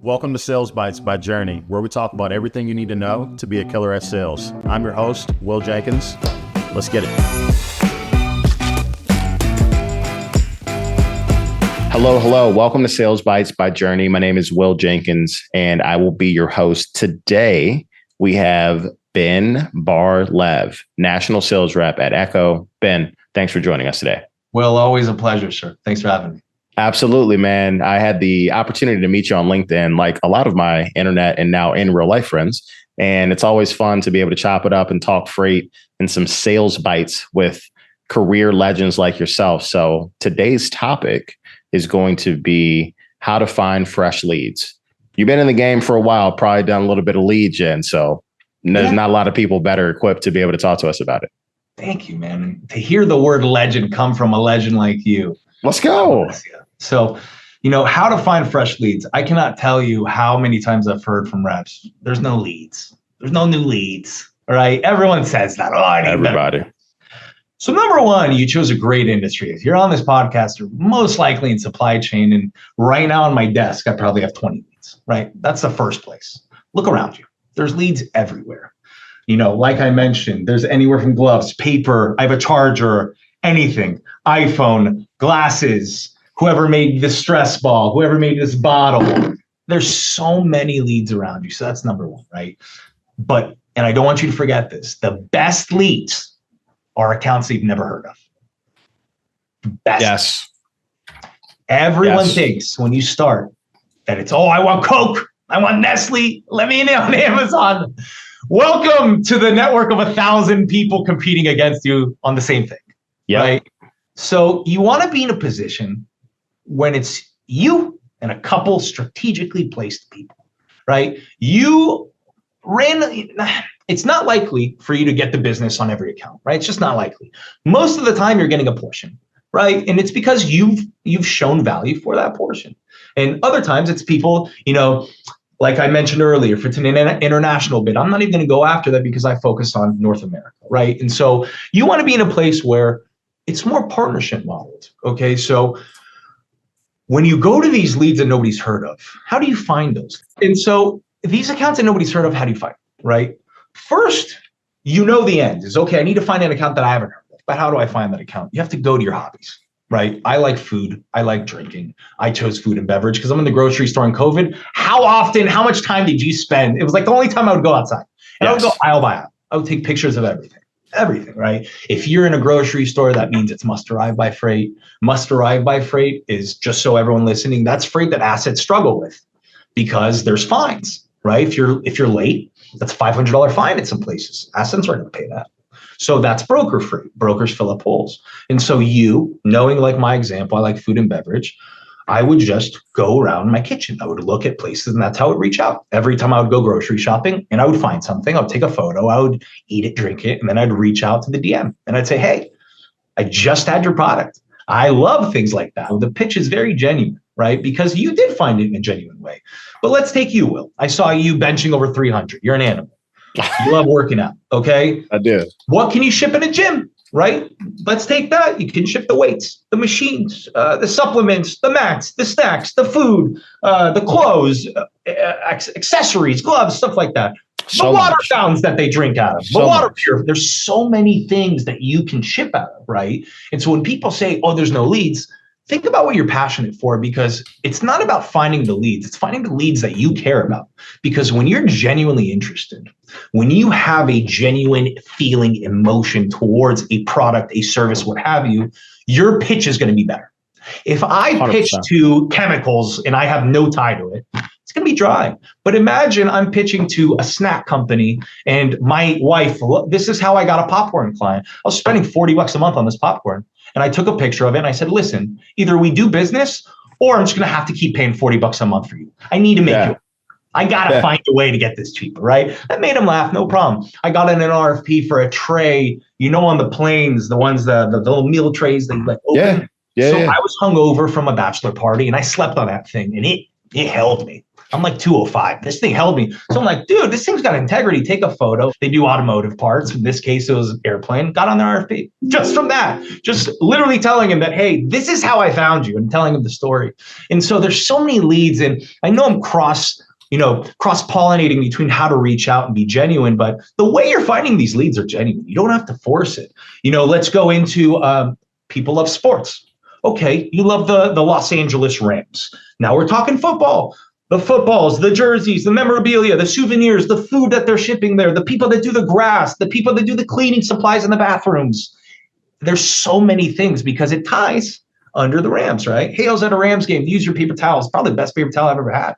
Welcome to Sales Bites by Journey, where we talk about everything you need to know to be a killer at sales. I'm your host, Will Jenkins. Let's get it. Hello. Welcome to Sales Bites by Journey. My name is Will Jenkins, and I will be your host. Today, we have Ben Bar-Lev, National Sales Rep at Echo. Ben, thanks for joining us today. Will, always a pleasure, sir. Thanks for having me. Absolutely, man. I had the opportunity to meet you on LinkedIn, like a lot of my internet and now in real life friends. And it's always fun to be able to chop it up and talk freight and some sales bites with career legends like yourself. So today's topic is going to be how to find fresh leads. You've been in the game for a while, probably done a little bit of lead gen. So there's not a lot of people better equipped to be able to talk to us about it. Thank you, man. To hear the word legend come from a legend like you. Let's go. So, how to find fresh leads. I cannot tell you how many times I've heard from reps. There's no leads. There's no new leads. All right. Everyone says that. Everybody. Better. So number one, you chose a great industry. If you're on this podcast, you're most likely in supply chain. And right now on my desk, I probably have 20 leads, right? That's the first place. Look around you. There's leads everywhere. Like I mentioned, there's anywhere from gloves, paper, I have a charger, anything, iPhone, glasses, whoever made this stress ball, whoever made this bottle. There's so many leads around you. So that's number one, right? And I don't want you to forget this. The best leads are accounts that you've never heard of. Best. Yes. Everyone thinks when you start that it's, I want Coke. I want Nestle. Let me in on Amazon. Welcome to the network of 1,000 people competing against you on the same thing. Yeah. Right? So you want to be in a position when it's you and a couple strategically placed people, right? It's not likely for you to get the business on every account, right? It's just not likely. Most of the time you're getting a portion, right? And it's because you've shown value for that portion. And other times it's people, like I mentioned earlier, if it's an international bid, I'm not even going to go after that because I focus on North America, right? And so you want to be in a place where it's more partnership modeled, okay? So when you go to these leads that nobody's heard of, how do you find those? And so these accounts that nobody's heard of, how do you find them, right? First, the end is, okay, I need to find an account that I haven't heard of, but how do I find that account? You have to go to your hobbies, right? I like food. I like drinking. I chose food and beverage because I'm in the grocery store in COVID. How much time did you spend? It was like the only time I would go outside. And I would go aisle by aisle. I would take pictures of everything, right? If you're in a grocery store, that means it's must arrive by freight. Must arrive by freight is, just so everyone listening, that's freight that assets struggle with because there's fines, right? If you're late, that's $500 fine in some places. Assets aren't going to pay that. So that's broker freight. Brokers fill up holes. And so knowing like my example, I like food and beverage, I would just go around my kitchen. I would look at places and that's how I would reach out. Every time I would go grocery shopping and I would find something, I would take a photo, I would eat it, drink it, and then I'd reach out to the DM and I'd say, hey, I just had your product. I love things like that. The pitch is very genuine, right? Because you did find it in a genuine way. But let's take you, Will. I saw you benching over 300. You're an animal. You love working out, okay? I do. What can you ship in a gym? Right? Let's take that. You can ship the weights, the machines, the supplements, the mats, the snacks, the food, the clothes, accessories, gloves, stuff like that. The water fountains that they drink out of, the water purifier. There's so many things that you can ship out of, right? And so when people say, there's no leads, think about what you're passionate for, because it's not about finding the leads. It's finding the leads that you care about. Because when you're genuinely interested, when you have a genuine feeling, emotion towards a product, a service, what have you, your pitch is going to be better. If I 100%. Pitch to chemicals and I have no tie to it, it's going to be dry. But imagine I'm pitching to a snack company and my wife, this is how I got a popcorn client. I was spending $40 a month on this popcorn. And I took a picture of it and I said, listen, either we do business or I'm just going to have to keep paying $40 a month for you. I need to make you. I got to find a way to get this cheaper, right? That made him laugh. No problem. I got in an RFP for a tray, on the planes, the ones, the little meal trays that you like open. I was hungover from a bachelor party and I slept on that thing and it held me. I'm like 205. This thing held me. So I'm like, dude, this thing's got integrity. Take a photo. They do automotive parts. In this case, it was airplane. Got on their RFP just from that. Just literally telling him that, hey, this is how I found you, and telling him the story. And so there's so many leads. And I know I'm cross-pollinating between how to reach out and be genuine, but the way you're finding these leads are genuine. You don't have to force it. Let's go into people love sports. Okay, you love the Los Angeles Rams. Now we're talking football. The footballs, the jerseys, the memorabilia, the souvenirs, the food that they're shipping there, the people that do the grass, the people that do the cleaning supplies in the bathrooms. There's so many things because it ties under the Rams, right? Hey, I was at a Rams game. Use your paper towels. Probably the best paper towel I've ever had,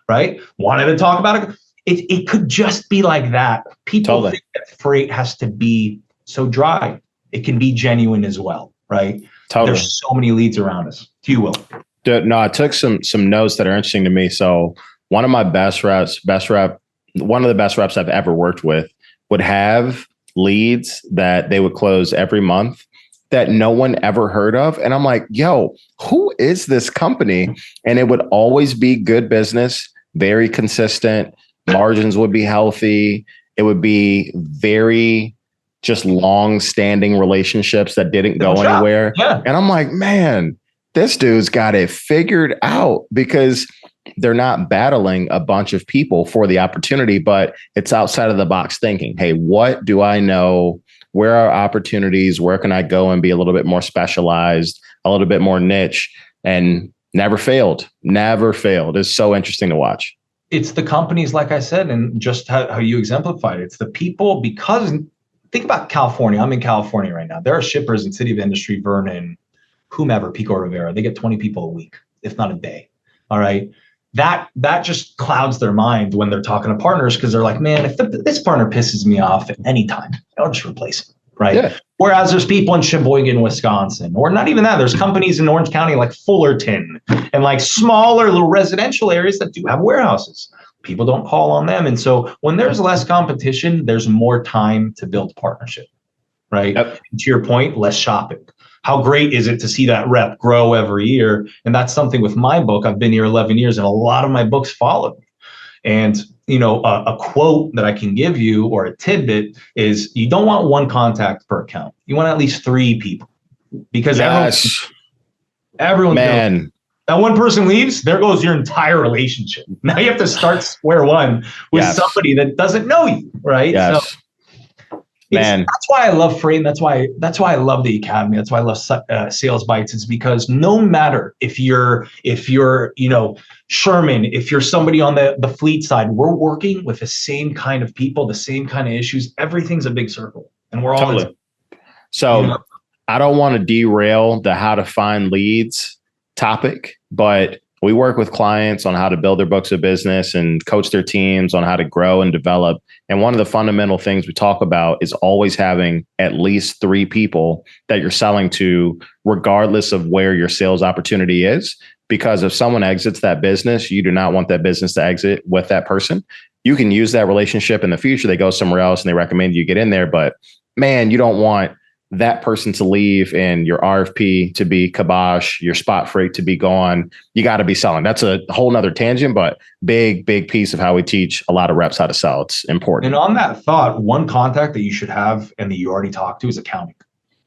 right? Wanted to talk about it. It could just be like that. People think that freight has to be so dry. It can be genuine as well, right? There's so many leads around us. You will. No, I took some notes that are interesting to me. So one of my one of the best reps I've ever worked with would have leads that they would close every month that no one ever heard of. And I'm like, yo, who is this company? And it would always be good business, very consistent. Margins would be healthy. It would be very just long-standing relationships that didn't go anywhere. Yeah. And I'm like, man, this dude's got it figured out because they're not battling a bunch of people for the opportunity, but it's outside of the box thinking. Hey, what do I know? Where are opportunities? Where can I go and be a little bit more specialized, a little bit more niche? And never failed. It's so interesting to watch. It's the companies, like I said, and just how you exemplified it. It's the people, because think about California. I'm in California right now. There are shippers in City of Industry, Vernon, whomever, Pico Rivera. They get 20 people a week, if not a day. All right. That just clouds their mind when they're talking to partners because they're like, man, if this partner pisses me off at any time, I'll just replace him. Right. Yeah. Whereas there's people in Sheboygan, Wisconsin, or not even that. There's companies in Orange County like Fullerton and like smaller little residential areas that do have warehouses. People don't call on them. And so when there's less competition, there's more time to build partnership. Right. Yep. To your point, less shopping. How great is it to see that rep grow every year? And that's something with my book. I've been here 11 years and a lot of my books follow me. And, a quote that I can give you or a tidbit is you don't want one contact per account. You want at least 3 people because everyone knows. That one person leaves, there goes your entire relationship. Now you have to start square one with somebody that doesn't know you, right? Yes. So that's why I love freight. And that's why I love the Academy. That's why I love Sales Bites. It's because no matter if you're Sherman, if you're somebody on the fleet side, we're working with the same kind of people, the same kind of issues. Everything's a big circle, and we're all So I don't want to derail the how to find leads topic, but we work with clients on how to build their books of business and coach their teams on how to grow and develop. And one of the fundamental things we talk about is always having at least 3 people that you're selling to, regardless of where your sales opportunity is. Because if someone exits that business, you do not want that business to exit with that person. You can use that relationship in the future. They go somewhere else and they recommend you get in there. But man, you don't want that person to leave and your RFP to be kibosh, your spot freight to be gone. You got to be selling. That's a whole nother tangent, but big piece of how we teach a lot of reps how to sell. It's important. And on that thought, one contact that you should have and that you already talked to is accounting.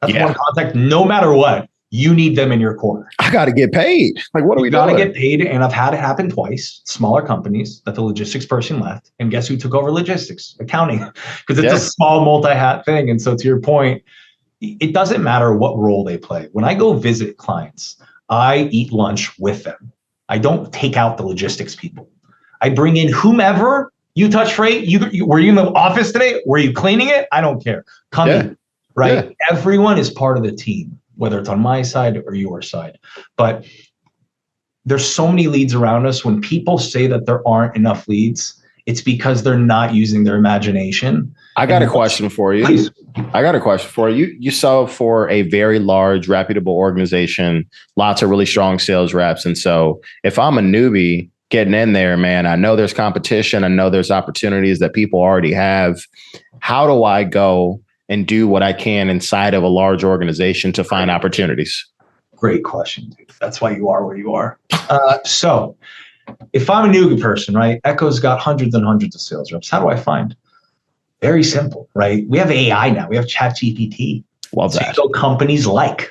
That's one contact, no matter what, you need them in your corner. I got to get paid. Like, what are we doing? You got to get paid. And I've had it happen twice, smaller companies that the logistics person left. And guess who took over logistics? Accounting. Because it's a small multi-hat thing. And so to your point, it doesn't matter what role they play. When I go visit clients, I eat lunch with them. I don't take out the logistics people. I bring in whomever. You touch freight. Were you in the office today? Were you cleaning it? I don't care. Come in, right? Yeah. Everyone is part of the team, whether it's on my side or your side. But there's so many leads around us. When people say that there aren't enough leads, it's because they're not using their imagination. I got a question for you. Please. You sell for a very large, reputable organization, lots of really strong sales reps. And so if I'm a newbie getting in there, man, I know there's competition. I know there's opportunities that people already have. How do I go and do what I can inside of a large organization to find opportunities? Great question, dude. That's why you are where you are. So if I'm a new person, right? Echo's got hundreds and hundreds of sales reps. How do I find? Very simple, right? We have AI now. We have ChatGPT. Love that. So you go companies like.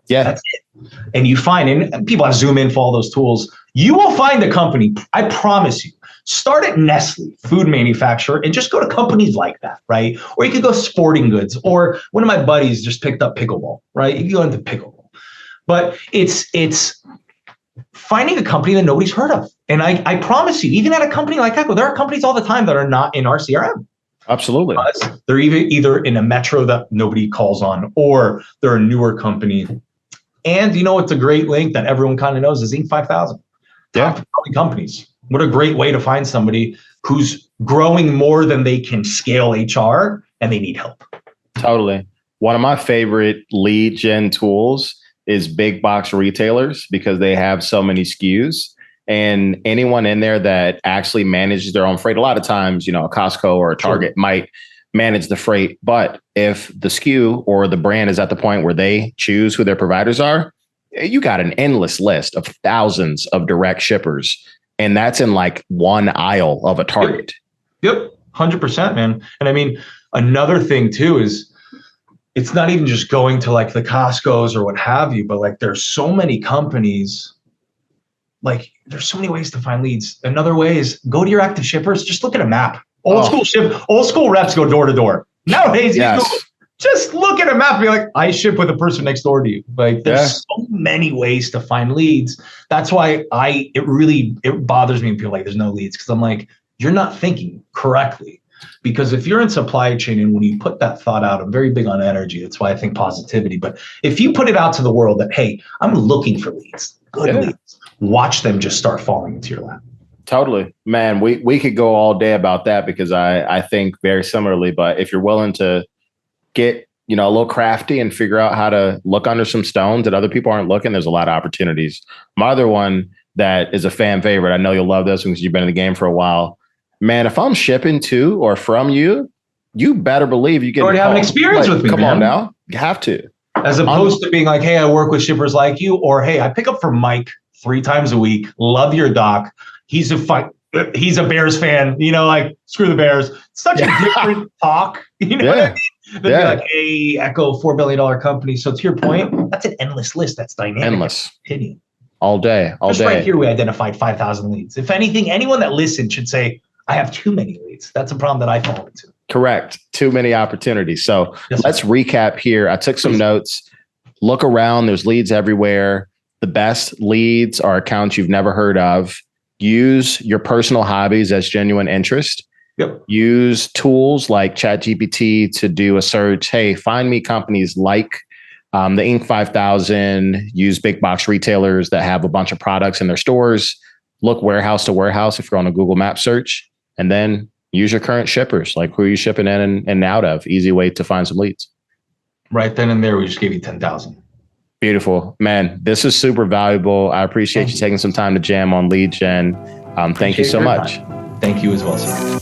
Yeah. That's it. And you find, and people have Zoom in for all those tools. You will find a company, I promise you. Start at Nestle, food manufacturer, and just go to companies like that, right? Or you could go sporting goods, or one of my buddies just picked up pickleball, right? You can go into pickleball. But it's finding a company that nobody's heard of. And I promise you, even at a company like Echo, there are companies all the time that are not in our CRM. Absolutely. They're either in a metro that nobody calls on, or they're a newer company. And you know, it's a great link that everyone kind of knows is Inc. 5000. Yeah. Companies. What a great way to find somebody who's growing more than they can scale HR and they need help. Totally. One of my favorite lead gen tools is big box retailers because they have so many SKUs, and anyone in there that actually manages their own freight. A lot of times, you know, a Costco or a Target might manage the freight, but if the SKU or the brand is at the point where they choose who their providers are, you got an endless list of thousands of direct shippers. And that's in like one aisle of a Target. Yep. 100%, man. And I mean, another thing too is it's not even just going to like the Costco's or what have you, but like there's so many companies, like there's so many ways to find leads. Another way is go to your active shippers, just look at a map. Old school reps go door to door. Nowadays, just look at a map and be like, I ship with the person next door to you. Like there's so many ways to find leads. That's why it bothers me when people are like there's no leads, because I'm like, you're not thinking correctly. Because if you're in supply chain and when you put that thought out, I'm very big on energy. That's why I think positivity. But if you put it out to the world that, hey, I'm looking for leads, good leads, watch them just start falling into your lap. Totally, man. We could go all day about that because I think very similarly. But if you're willing to get, you know, a little crafty and figure out how to look under some stones that other people aren't looking, there's a lot of opportunities. My other one that is a fan favorite, I know you'll love this one because you've been in the game for a while. Man, if I'm shipping to or from you, you better believe you get already have an experience with me. Come on now, you have to. As opposed to being like, hey, I work with shippers like you, or hey, I pick up from Mike 3 times a week. Love your doc. He's a Bears fan. You know, like screw the Bears. Such a different talk. You know what I mean? They'd be like, hey, Echo, $4 billion company. So to your point, that's an endless list. That's dynamic. Endless. Opinion. All day. Just right here, we identified 5,000 leads. If anything, anyone that listened should say, I have too many leads. That's a problem that I fall into. Correct. Too many opportunities. So let's recap here. I took some notes. Look around. There's leads everywhere. The best leads are accounts you've never heard of. Use your personal hobbies as genuine interest. Yep. Use tools like ChatGPT to do a search. Hey, find me companies like the Inc. 5000. Use big box retailers that have a bunch of products in their stores. Look warehouse to warehouse if you're on a Google Map search. And then use your current shippers, like who are you shipping in and out of? Easy way to find some leads. Right then and there, we just gave you 10,000. Beautiful, man. This is super valuable. I appreciate you taking some time to jam on lead gen. Thank you so much. Thank you as well, sir.